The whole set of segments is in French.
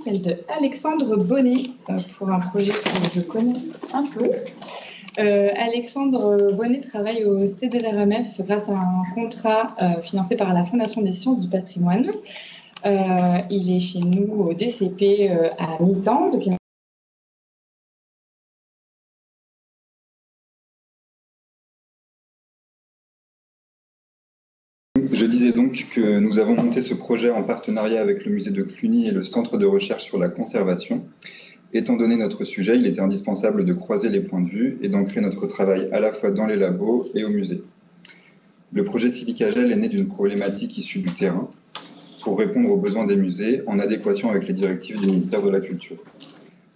celle de Alexandre Bonnet pour un projet que je connais un peu. Alexandre Bonnet travaille au C2RMF grâce à un contrat financé par la Fondation des sciences du patrimoine. Il est chez nous au DCP à mi-temps depuis. Je disais donc que nous avons monté ce projet en partenariat avec le musée de Cluny et le Centre de recherche sur la conservation. Étant donné notre sujet, il était indispensable de croiser les points de vue et d'ancrer notre travail à la fois dans les labos et au musée. Le projet Silicagel est né d'une problématique issue du terrain pour répondre aux besoins des musées en adéquation avec les directives du ministère de la Culture.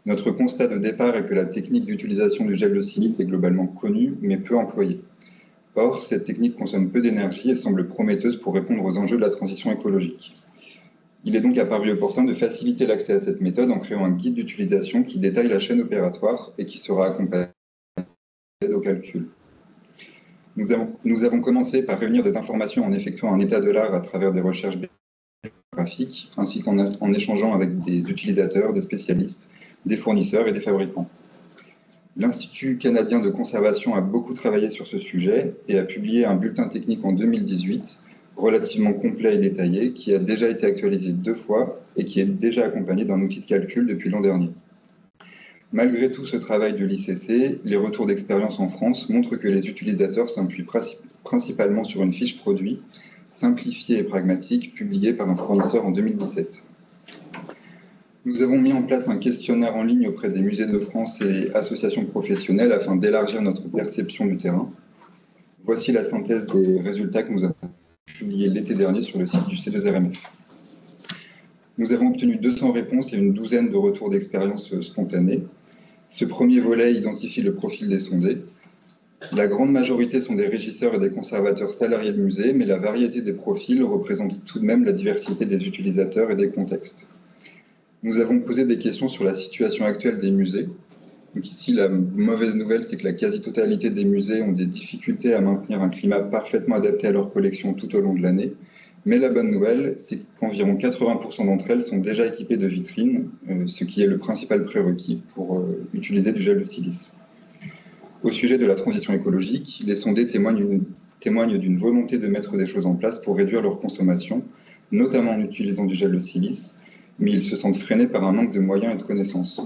Notre constat de départ est que la technique d'utilisation du gel de silice est globalement connue mais peu employée. Or, cette technique consomme peu d'énergie et semble prometteuse pour répondre aux enjeux de la transition écologique. Il est donc apparu opportun de faciliter l'accès à cette méthode en créant un guide d'utilisation qui détaille la chaîne opératoire et qui sera accompagné au calcul. Nous avons commencé par réunir des informations en effectuant un état de l'art à travers des recherches bibliographiques, ainsi qu'en échangeant avec des utilisateurs, des spécialistes, des fournisseurs et des fabricants. L'Institut canadien de conservation a beaucoup travaillé sur ce sujet et a publié un bulletin technique en 2018, relativement complet et détaillé, qui a déjà été actualisé 2 fois et qui est déjà accompagné d'un outil de calcul depuis l'an dernier. Malgré tout ce travail de l'ICC, les retours d'expérience en France montrent que les utilisateurs s'appuient principalement sur une fiche produit, simplifiée et pragmatique, publiée par un fournisseur en 2017. Nous avons mis en place un questionnaire en ligne auprès des musées de France et associations professionnelles afin d'élargir notre perception du terrain. Voici la synthèse des résultats que nous avons publiés l'été dernier sur le site du C2RMF. Nous avons obtenu 200 réponses et une douzaine de retours d'expérience spontanés. Ce premier volet identifie le profil des sondés. La grande majorité sont des régisseurs et des conservateurs salariés de musées, mais la variété des profils représente tout de même la diversité des utilisateurs et des contextes. Nous avons posé des questions sur la situation actuelle des musées. Donc ici, la mauvaise nouvelle, c'est que la quasi-totalité des musées ont des difficultés à maintenir un climat parfaitement adapté à leur collection tout au long de l'année. Mais la bonne nouvelle, c'est qu'environ 80% d'entre elles sont déjà équipées de vitrines, ce qui est le principal prérequis pour utiliser du gel de silice. Au sujet de la transition écologique, les sondés témoignent d'une volonté de mettre des choses en place pour réduire leur consommation, notamment en utilisant du gel de silice, mais ils se sentent freinés par un manque de moyens et de connaissances.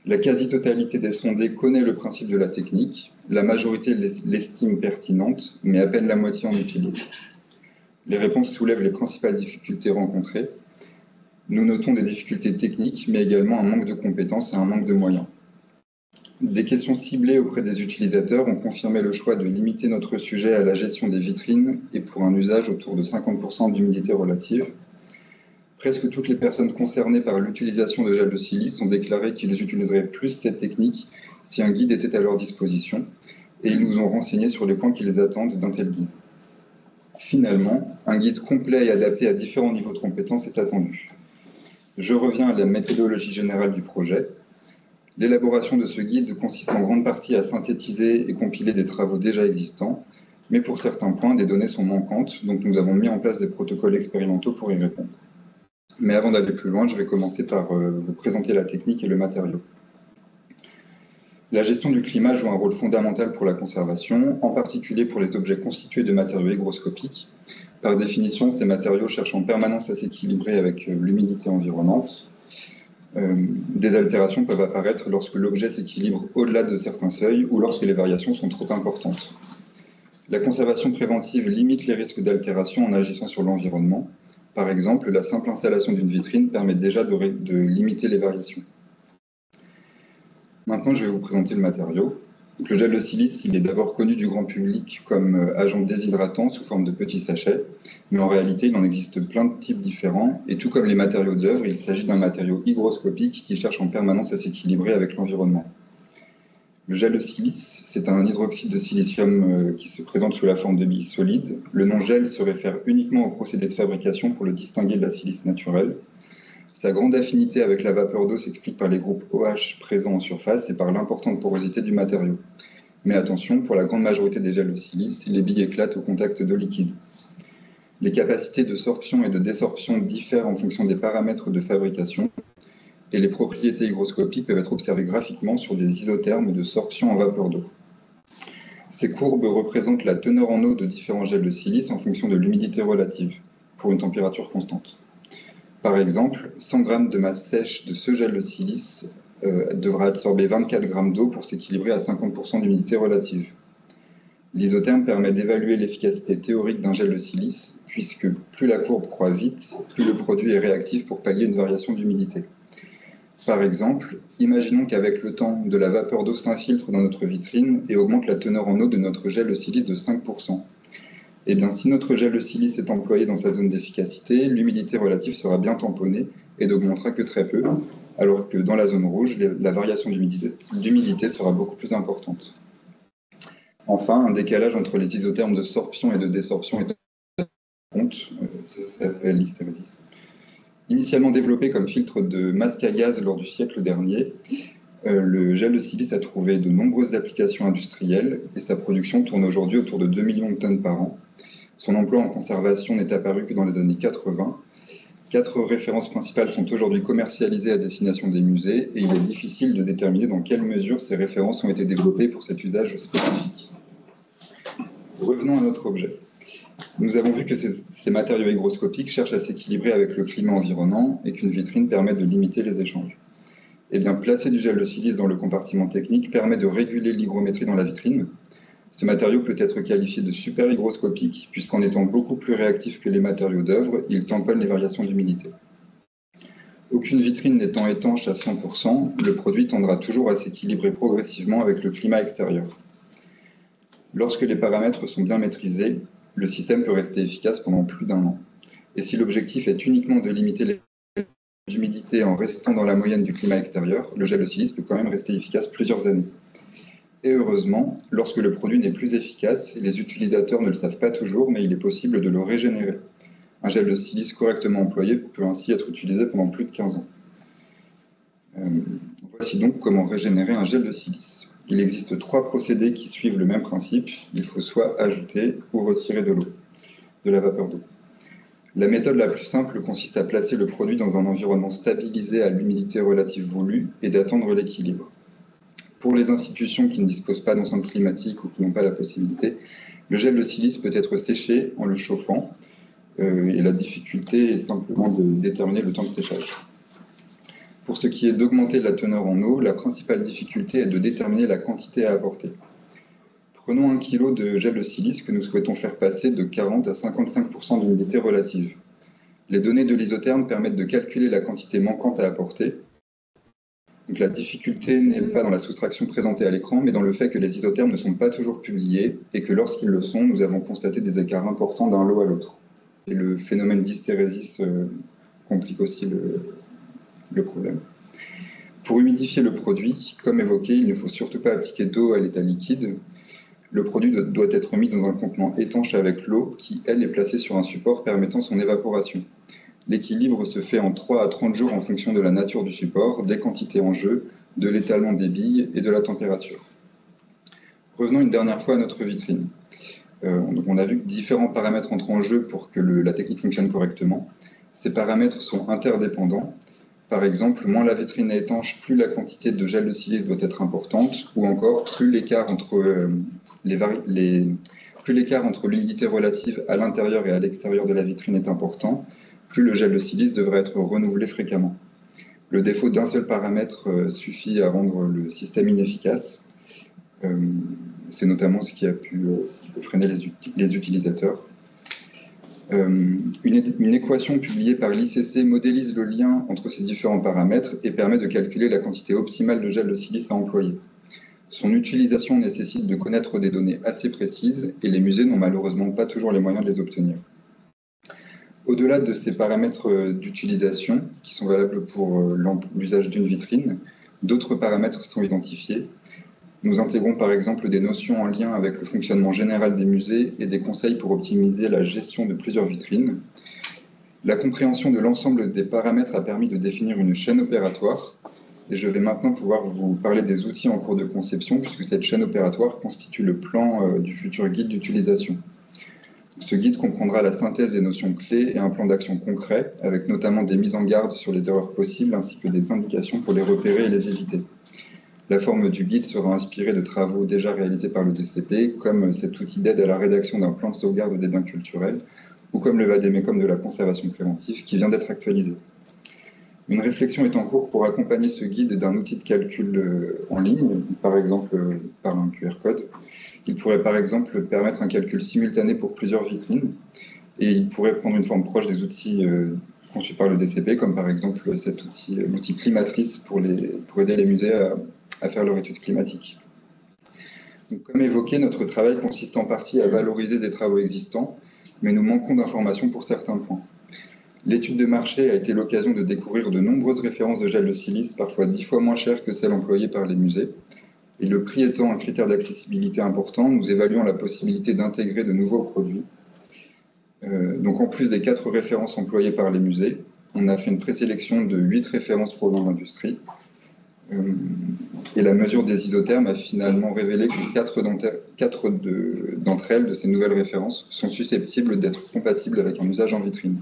La quasi-totalité des sondés connaît le principe de la technique, la majorité l'estime pertinente, mais à peine la moitié en utilise. Les réponses soulèvent les principales difficultés rencontrées. Nous notons des difficultés techniques, mais également un manque de compétences et un manque de moyens. Des questions ciblées auprès des utilisateurs ont confirmé le choix de limiter notre sujet à la gestion des vitrines et pour un usage autour de 50% d'humidité relative. Presque toutes les personnes concernées par l'utilisation de gel de silice ont déclaré qu'ils utiliseraient plus cette technique si un guide était à leur disposition, et ils nous ont renseigné sur les points qu'ils attendent d'un tel guide. Finalement, un guide complet et adapté à différents niveaux de compétences est attendu. Je reviens à la méthodologie générale du projet. L'élaboration de ce guide consiste en grande partie à synthétiser et compiler des travaux déjà existants, mais pour certains points, des données sont manquantes, donc nous avons mis en place des protocoles expérimentaux pour y répondre. Mais avant d'aller plus loin, je vais commencer par vous présenter la technique et le matériau. La gestion du climat joue un rôle fondamental pour la conservation, en particulier pour les objets constitués de matériaux hygroscopiques. Par définition, ces matériaux cherchent en permanence à s'équilibrer avec l'humidité environnante. Des altérations peuvent apparaître lorsque l'objet s'équilibre au-delà de certains seuils ou lorsque les variations sont trop importantes. La conservation préventive limite les risques d'altération en agissant sur l'environnement. Par exemple, la simple installation d'une vitrine permet déjà de limiter les variations. Maintenant, je vais vous présenter le matériau. Donc, le gel de silice, il est d'abord connu du grand public comme agent déshydratant sous forme de petits sachets, mais en réalité, il en existe plein de types différents, et tout comme les matériaux d'œuvre, il s'agit d'un matériau hygroscopique qui cherche en permanence à s'équilibrer avec l'environnement. Le gel de silice, c'est un hydroxyde de silicium qui se présente sous la forme de billes solides. Le nom gel se réfère uniquement au procédé de fabrication pour le distinguer de la silice naturelle. Sa grande affinité avec la vapeur d'eau s'explique par les groupes OH présents en surface et par l'importante porosité du matériau. Mais attention, pour la grande majorité des gels de silice, les billes éclatent au contact d'eau liquide. Les capacités de sorption et de désorption diffèrent en fonction des paramètres de fabrication et les propriétés hygroscopiques peuvent être observées graphiquement sur des isothermes de sorption en vapeur d'eau. Ces courbes représentent la teneur en eau de différents gels de silice en fonction de l'humidité relative, pour une température constante. Par exemple, 100 g de masse sèche de ce gel de silice devra absorber 24 g d'eau pour s'équilibrer à 50% d'humidité relative. L'isotherme permet d'évaluer l'efficacité théorique d'un gel de silice, puisque plus la courbe croît vite, plus le produit est réactif pour pallier une variation d'humidité. Par exemple, imaginons qu'avec le temps, de la vapeur d'eau s'infiltre dans notre vitrine et augmente la teneur en eau de notre gel de silice de 5%. Eh bien, si notre gel de silice est employé dans sa zone d'efficacité, l'humidité relative sera bien tamponnée et n'augmentera que très peu, alors que dans la zone rouge, la variation d'humidité sera beaucoup plus importante. Enfin, un décalage entre les isothermes de sorption et de désorption est compte, ça s'appelle l'hystérésis. Initialement développé comme filtre de masque à gaz lors du siècle dernier, le gel de silice a trouvé de nombreuses applications industrielles et sa production tourne aujourd'hui autour de 2 millions de tonnes par an. Son emploi en conservation n'est apparu que dans les années 80. 4 références principales sont aujourd'hui commercialisées à destination des musées et il est difficile de déterminer dans quelle mesure ces références ont été développées pour cet usage spécifique. Revenons à notre objet. Nous avons vu que ces matériaux hygroscopiques cherchent à s'équilibrer avec le climat environnant et qu'une vitrine permet de limiter les échanges. Eh bien, placer du gel de silice dans le compartiment technique permet de réguler l'hygrométrie dans la vitrine. Ce matériau peut être qualifié de super hygroscopique, puisqu'en étant beaucoup plus réactif que les matériaux d'œuvre, il tamponne les variations d'humidité. Aucune vitrine n'étant étanche à 100%, le produit tendra toujours à s'équilibrer progressivement avec le climat extérieur. Lorsque les paramètres sont bien maîtrisés, le système peut rester efficace pendant plus d'1 an. Et si l'objectif est uniquement de limiter l'humidité en restant dans la moyenne du climat extérieur, le gel de silice peut quand même rester efficace plusieurs années. Et heureusement, lorsque le produit n'est plus efficace, les utilisateurs ne le savent pas toujours, mais il est possible de le régénérer. Un gel de silice correctement employé peut ainsi être utilisé pendant plus de 15 ans. Voici donc comment régénérer un gel de silice. Il existe 3 procédés qui suivent le même principe. Il faut soit ajouter ou retirer de l'eau, de la vapeur d'eau. La méthode la plus simple consiste à placer le produit dans un environnement stabilisé à l'humidité relative voulue et d'attendre l'équilibre. Pour les institutions qui ne disposent pas d'enceinte climatique ou qui n'ont pas la possibilité, le gel de silice peut être séché en le chauffant et la difficulté est simplement de déterminer le temps de séchage. Pour ce qui est d'augmenter la teneur en eau, la principale difficulté est de déterminer la quantité à apporter. Prenons 1 kg de gel de silice que nous souhaitons faire passer de 40 à 55% d'humidité relative. Les données de l'isotherme permettent de calculer la quantité manquante à apporter. Donc la difficulté n'est pas dans la soustraction présentée à l'écran, mais dans le fait que les isothermes ne sont pas toujours publiés et que lorsqu'ils le sont, nous avons constaté des écarts importants d'un lot à l'autre. Et le phénomène d'hystérésis complique aussi le problème. Pour humidifier le produit, comme évoqué, il ne faut surtout pas appliquer d'eau à l'état liquide. Le produit doit être mis dans un contenant étanche avec l'eau qui, elle, est placée sur un support permettant son évaporation. L'équilibre se fait en 3 à 30 jours en fonction de la nature du support, des quantités en jeu, de l'étalement des billes et de la température. Revenons une dernière fois à notre vitrine. Donc on a vu que différents paramètres entrent en jeu pour que la technique fonctionne correctement. Ces paramètres sont interdépendants. Par exemple, moins la vitrine est étanche, plus la quantité de gel de silice doit être importante, ou encore plus l'écart entre l'humidité relative à l'intérieur et à l'extérieur de la vitrine est important, plus le gel de silice devrait être renouvelé fréquemment. Le défaut d'un seul paramètre suffit à rendre le système inefficace. C'est notamment ce qui peut freiner les utilisateurs. Une équation publiée par l'ICC modélise le lien entre ces différents paramètres et permet de calculer la quantité optimale de gel de silice à employer. Son utilisation nécessite de connaître des données assez précises et les musées n'ont malheureusement pas toujours les moyens de les obtenir. Au-delà de ces paramètres d'utilisation, qui sont valables pour l'usage d'une vitrine, d'autres paramètres sont identifiés. Nous intégrons par exemple des notions en lien avec le fonctionnement général des musées et des conseils pour optimiser la gestion de plusieurs vitrines. La compréhension de l'ensemble des paramètres a permis de définir une chaîne opératoire. Et je vais maintenant pouvoir vous parler des outils en cours de conception, puisque cette chaîne opératoire constitue le plan du futur guide d'utilisation. Ce guide comprendra la synthèse des notions clés et un plan d'action concret, avec notamment des mises en garde sur les erreurs possibles, ainsi que des indications pour les repérer et les éviter. La forme du guide sera inspirée de travaux déjà réalisés par le DCP, comme cet outil d'aide à la rédaction d'un plan de sauvegarde des biens culturels, ou comme le vadémécum de la conservation préventive, qui vient d'être actualisé. Une réflexion est en cours pour accompagner ce guide d'un outil de calcul en ligne, par exemple par un QR code. Il pourrait par exemple permettre un calcul simultané pour plusieurs vitrines, et il pourrait prendre une forme proche des outils conçus par le DCP, comme par exemple cet outil, l'outil Climatrice pour aider les musées à faire leur étude climatique. Donc, comme évoqué, notre travail consiste en partie à valoriser des travaux existants, mais nous manquons d'informations pour certains points. L'étude de marché a été l'occasion de découvrir de nombreuses références de gel de silice, parfois 10 fois moins chères que celles employées par les musées. Et le prix étant un critère d'accessibilité important, nous évaluons la possibilité d'intégrer de nouveaux produits. Donc en plus des 4 références employées par les musées, on a fait une présélection de 8 références provenant de l'industrie. Et la mesure des isothermes a finalement révélé que 4 d'entre elles, de ces nouvelles références, sont susceptibles d'être compatibles avec un usage en vitrine.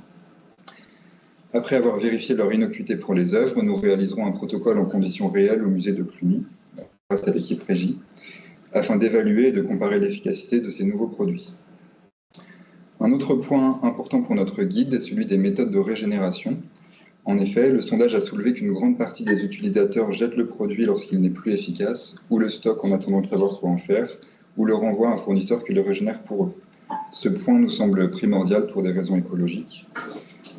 Après avoir vérifié leur innocuité pour les œuvres, nous réaliserons un protocole en conditions réelles au musée de Cluny, grâce à l'équipe Régie, afin d'évaluer et de comparer l'efficacité de ces nouveaux produits. Un autre point important pour notre guide est celui des méthodes de régénération. En effet, le sondage a soulevé qu'une grande partie des utilisateurs jettent le produit lorsqu'il n'est plus efficace, ou le stockent en attendant de savoir quoi en faire, ou le renvoient à un fournisseur qui le régénère pour eux. Ce point nous semble primordial pour des raisons écologiques.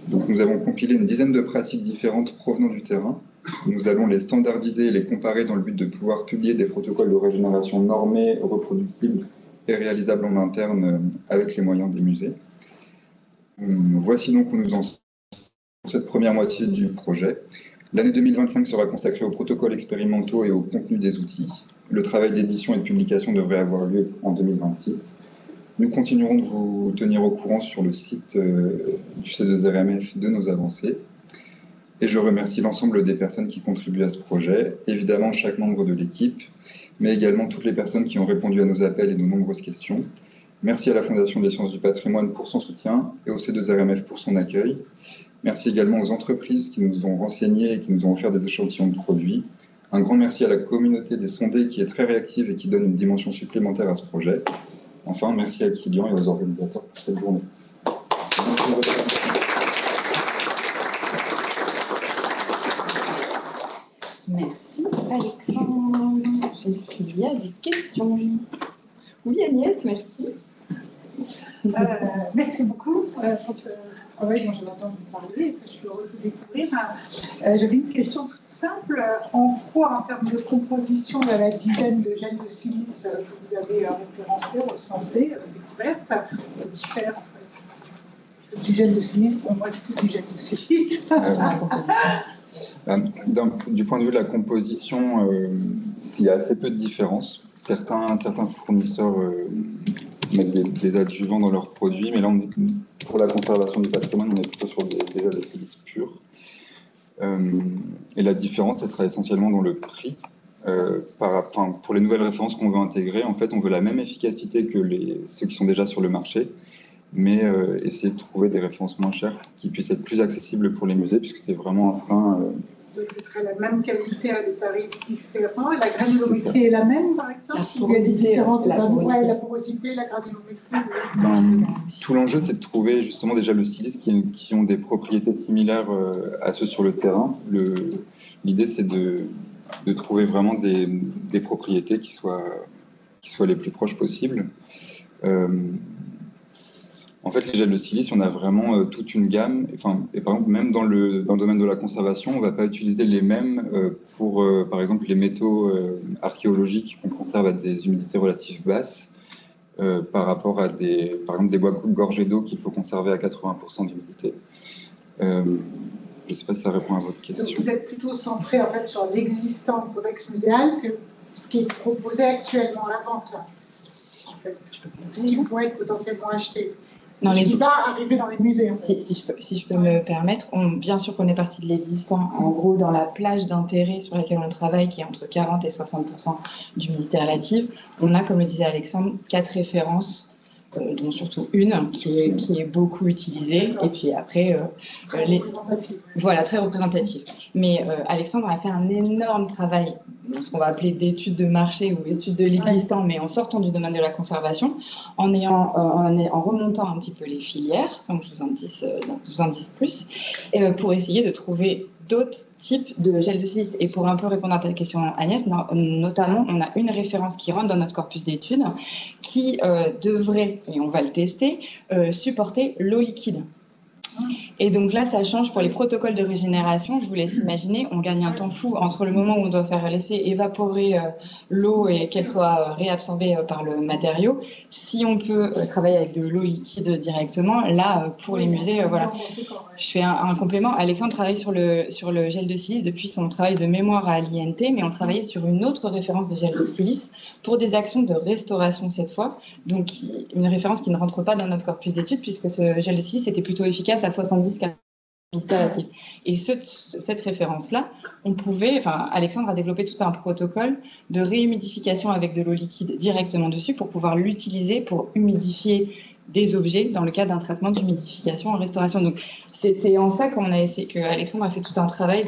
Donc, nous avons compilé une dizaine de pratiques différentes provenant du terrain. Nous allons les standardiser et les comparer dans le but de pouvoir publier des protocoles de régénération normés, reproductibles et réalisables en interne avec les moyens des musées. Voici donc où nous en sommes pour cette première moitié du projet. L'année 2025 sera consacrée aux protocoles expérimentaux et au contenu des outils. Le travail d'édition et de publication devrait avoir lieu en 2026. Nous continuerons de vous tenir au courant sur le site du C2RMF de nos avancées. Et je remercie l'ensemble des personnes qui contribuent à ce projet, évidemment chaque membre de l'équipe, mais également toutes les personnes qui ont répondu à nos appels et nos nombreuses questions. Merci à la Fondation des Sciences du Patrimoine pour son soutien et au C2RMF pour son accueil. Merci également aux entreprises qui nous ont renseignés et qui nous ont offert des échantillons de produits. Un grand merci à la communauté des sondés qui est très réactive et qui donne une dimension supplémentaire à ce projet. Enfin, merci à Kylian et aux organisateurs pour cette journée. Merci Alexandre. Est-ce qu'il y a des questions? Oui Agnès, merci. Merci beaucoup pour ce travail dont j'ai entendu parler et que je suis heureuse de découvrir. J'avais une question toute simple. En quoi, en termes de composition, il y a la dizaine de gènes de silice que vous avez référencés, recensés, découvertes, diffèrent du gène de silice. Pour moi, c'est du gène de silice. Du point de vue de la composition, il y a assez peu de différences. Certains fournisseurs mettent des adjuvants dans leurs produits, mais là, pour la conservation du patrimoine, on est plutôt sur déjà des silices purs. Et la différence, elle sera essentiellement dans le prix. Pour les nouvelles références qu'on veut intégrer, en fait, on veut la même efficacité que ceux qui sont déjà sur le marché, mais essayer de trouver des références moins chères qui puissent être plus accessibles pour les musées, puisque c'est vraiment un frein. Donc, ce serait la même qualité à des tarifs différents. La granulométrie est la même, par exemple? Il y a des différentes. La porosité, la granulométrie. Tout l'enjeu, c'est de trouver justement déjà le silice qui ont des propriétés similaires à ceux sur le terrain. L'idée, c'est de trouver vraiment des propriétés qui soient les plus proches possibles. En fait, les gels de silice, on a vraiment toute une gamme. Et par exemple, même dans le domaine de la conservation, on ne va pas utiliser les mêmes pour, par exemple, les métaux archéologiques qu'on conserve à des humidités relatives basses, par rapport à par exemple, des bois gorgés d'eau qu'il faut conserver à 80% d'humidité. Je ne sais pas si ça répond à votre question. Donc vous êtes plutôt centré en fait sur l'existant codex muséal que ce qui est proposé actuellement à la vente, en fait, ce qui pourrait être potentiellement acheté. Non, qui va arriver dans les musées. En fait. Si je peux me permettre, bien sûr qu'on est parti de l'existant. En gros, dans la plage d'intérêt sur laquelle on travaille, qui est entre 40 et 60% d'humidité relative, on a, comme le disait Alexandre, 4 références dont surtout une qui est beaucoup utilisée. Et puis après, voilà, très représentative. Mais Alexandre a fait un énorme travail, ce qu'on va appeler d'études de marché ou d'études de l'existant, mais en sortant du domaine de la conservation, en remontant un petit peu les filières, sans que je vous en dise plus, pour essayer de trouver d'autres types de gel de silice. Et pour un peu répondre à ta question, Agnès, notamment, on a une référence qui rentre dans notre corpus d'études qui devrait, et on va le tester, supporter l'eau liquide. Et donc là, ça change pour les protocoles de régénération. Je vous laisse imaginer, on gagne un temps fou entre le moment où on doit laisser évaporer l'eau et qu'elle soit réabsorbée par le matériau. Si on peut travailler avec de l'eau liquide directement, là, pour les musées, voilà. Je fais un complément. Alexandre travaille sur le gel de silice depuis son travail de mémoire à l'INP, mais on travaillait sur une autre référence de gel de silice pour des actions de restauration cette fois. Donc, une référence qui ne rentre pas dans notre corpus d'études puisque ce gel de silice était plutôt efficace à 70-80 relative. Et cette référence-là, Alexandre a développé tout un protocole de réhumidification avec de l'eau liquide directement dessus pour pouvoir l'utiliser pour humidifier des objets dans le cadre d'un traitement d'humidification en restauration. Donc, c'est en ça qu'on a essayé, que Alexandre a fait tout un travail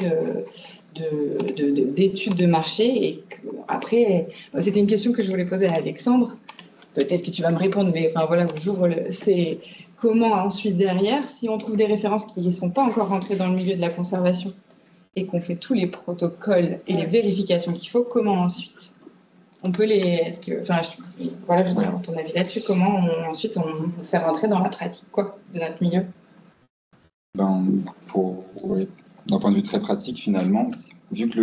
d'études de marché. Et après, c'était une question que je voulais poser à Alexandre. Peut-être que tu vas me répondre, mais enfin voilà, j'ouvre c'est comment ensuite derrière, si on trouve des références qui ne sont pas encore rentrées dans le milieu de la conservation et qu'on fait tous les protocoles et les vérifications qu'il faut, comment ensuite on peut voilà, je voudrais avoir ton avis là-dessus. Comment ensuite on peut faire rentrer dans la pratique de notre milieu? D'un point de vue très pratique, finalement, vu que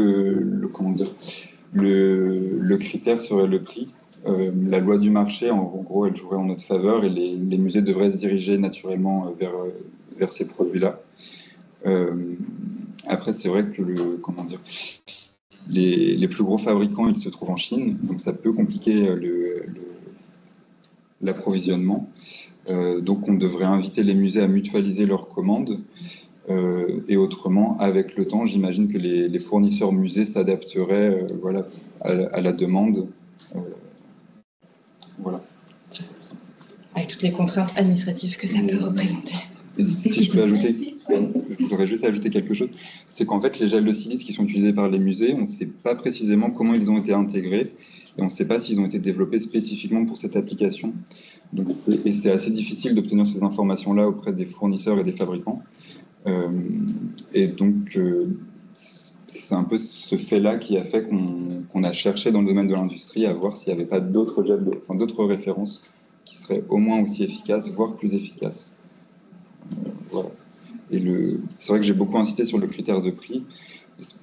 le critère serait le prix, la loi du marché, en gros, elle jouerait en notre faveur et les musées devraient se diriger naturellement vers ces produits-là. Après, c'est vrai que les plus gros fabricants, ils se trouvent en Chine, donc ça peut compliquer l'approvisionnement. Donc, on devrait inviter les musées à mutualiser leurs commandes. Et autrement, avec le temps, j'imagine que les fournisseurs musées s'adapteraient à la demande. Voilà. Avec toutes les contraintes administratives que ça peut représenter. Et si je peux ajouter, je voudrais juste ajouter quelque chose, c'est qu'en fait, les gels de silice qui sont utilisés par les musées, on ne sait pas précisément comment ils ont été intégrés et on ne sait pas s'ils ont été développés spécifiquement pour cette application. Donc, c'est assez difficile d'obtenir ces informations-là auprès des fournisseurs et des fabricants. Et donc, c'est un peu ce fait-là qui a fait qu'on a cherché dans le domaine de l'industrie à voir s'il n'y avait pas d'autres références qui seraient au moins aussi efficaces, voire plus efficaces. Voilà. Et c'est vrai que j'ai beaucoup insisté sur le critère de prix.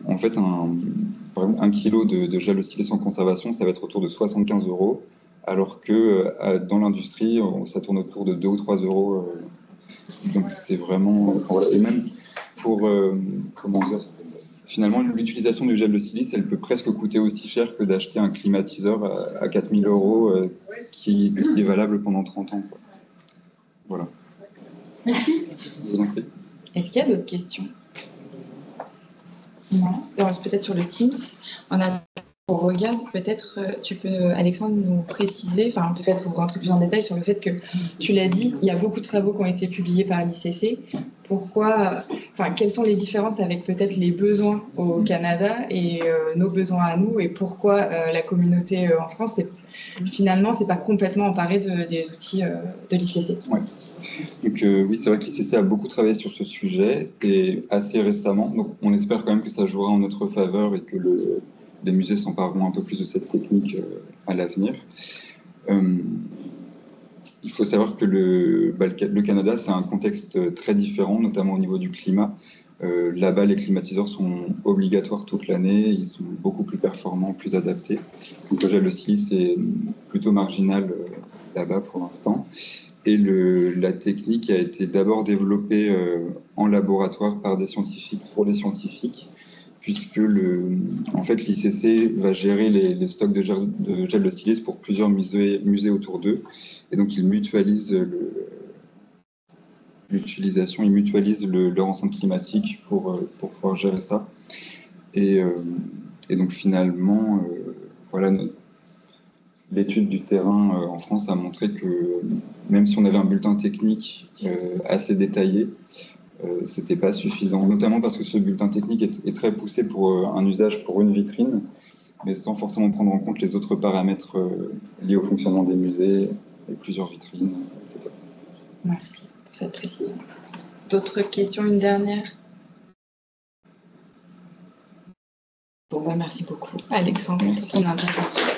En fait, par exemple, 1 kilo de gel de silice en conservation, ça va être autour de 75 €, alors que dans l'industrie, ça tourne autour de 2 ou 3 €. Donc c'est vraiment... Voilà. Et même pour... finalement, l'utilisation du gel de silice, elle peut presque coûter aussi cher que d'acheter un climatiseur à 4 000 € qui est valable pendant 30 ans. Voilà. Merci. Je vous en prie. Est-ce qu'il y a d'autres questions? Non. Peut-être sur le Teams. On regarde, peut-être tu peux, Alexandre, nous préciser, peut-être rentrer plus en détail sur le fait que, tu l'as dit, il y a beaucoup de travaux qui ont été publiés par l'ICC. Pourquoi, quelles sont les différences avec peut-être les besoins au Canada et nos besoins à nous, et pourquoi la communauté en France, finalement, c'est pas complètement emparée des outils de l'ICC. Ouais. Donc oui, c'est vrai que l'ICC a beaucoup travaillé sur ce sujet et assez récemment. Donc on espère quand même que ça jouera en notre faveur et que les musées s'empareront un peu plus de cette technique à l'avenir. Il faut savoir que le Canada, c'est un contexte très différent, notamment au niveau du climat. Là-bas, les climatiseurs sont obligatoires toute l'année, ils sont beaucoup plus performants, plus adaptés. Donc le gel de silice est plutôt marginal là-bas pour l'instant. Et la technique a été d'abord développée en laboratoire par des scientifiques pour les scientifiques, puisque en fait, l'ICC va gérer les stocks de gel de silice pour plusieurs musées autour d'eux. Et donc, ils mutualisent l'utilisation, ils mutualisent leur enceinte climatique pour pouvoir gérer ça. Et donc, finalement, voilà, l'étude du terrain en France a montré que même si on avait un bulletin technique assez détaillé, c'était pas suffisant, notamment parce que ce bulletin technique est très poussé pour un usage pour une vitrine, mais sans forcément prendre en compte les autres paramètres liés au fonctionnement des musées, et plusieurs vitrines, etc. Merci pour cette précision. D'autres questions, une dernière? Bon, bah, merci beaucoup, Alexandre, pour ton intervention.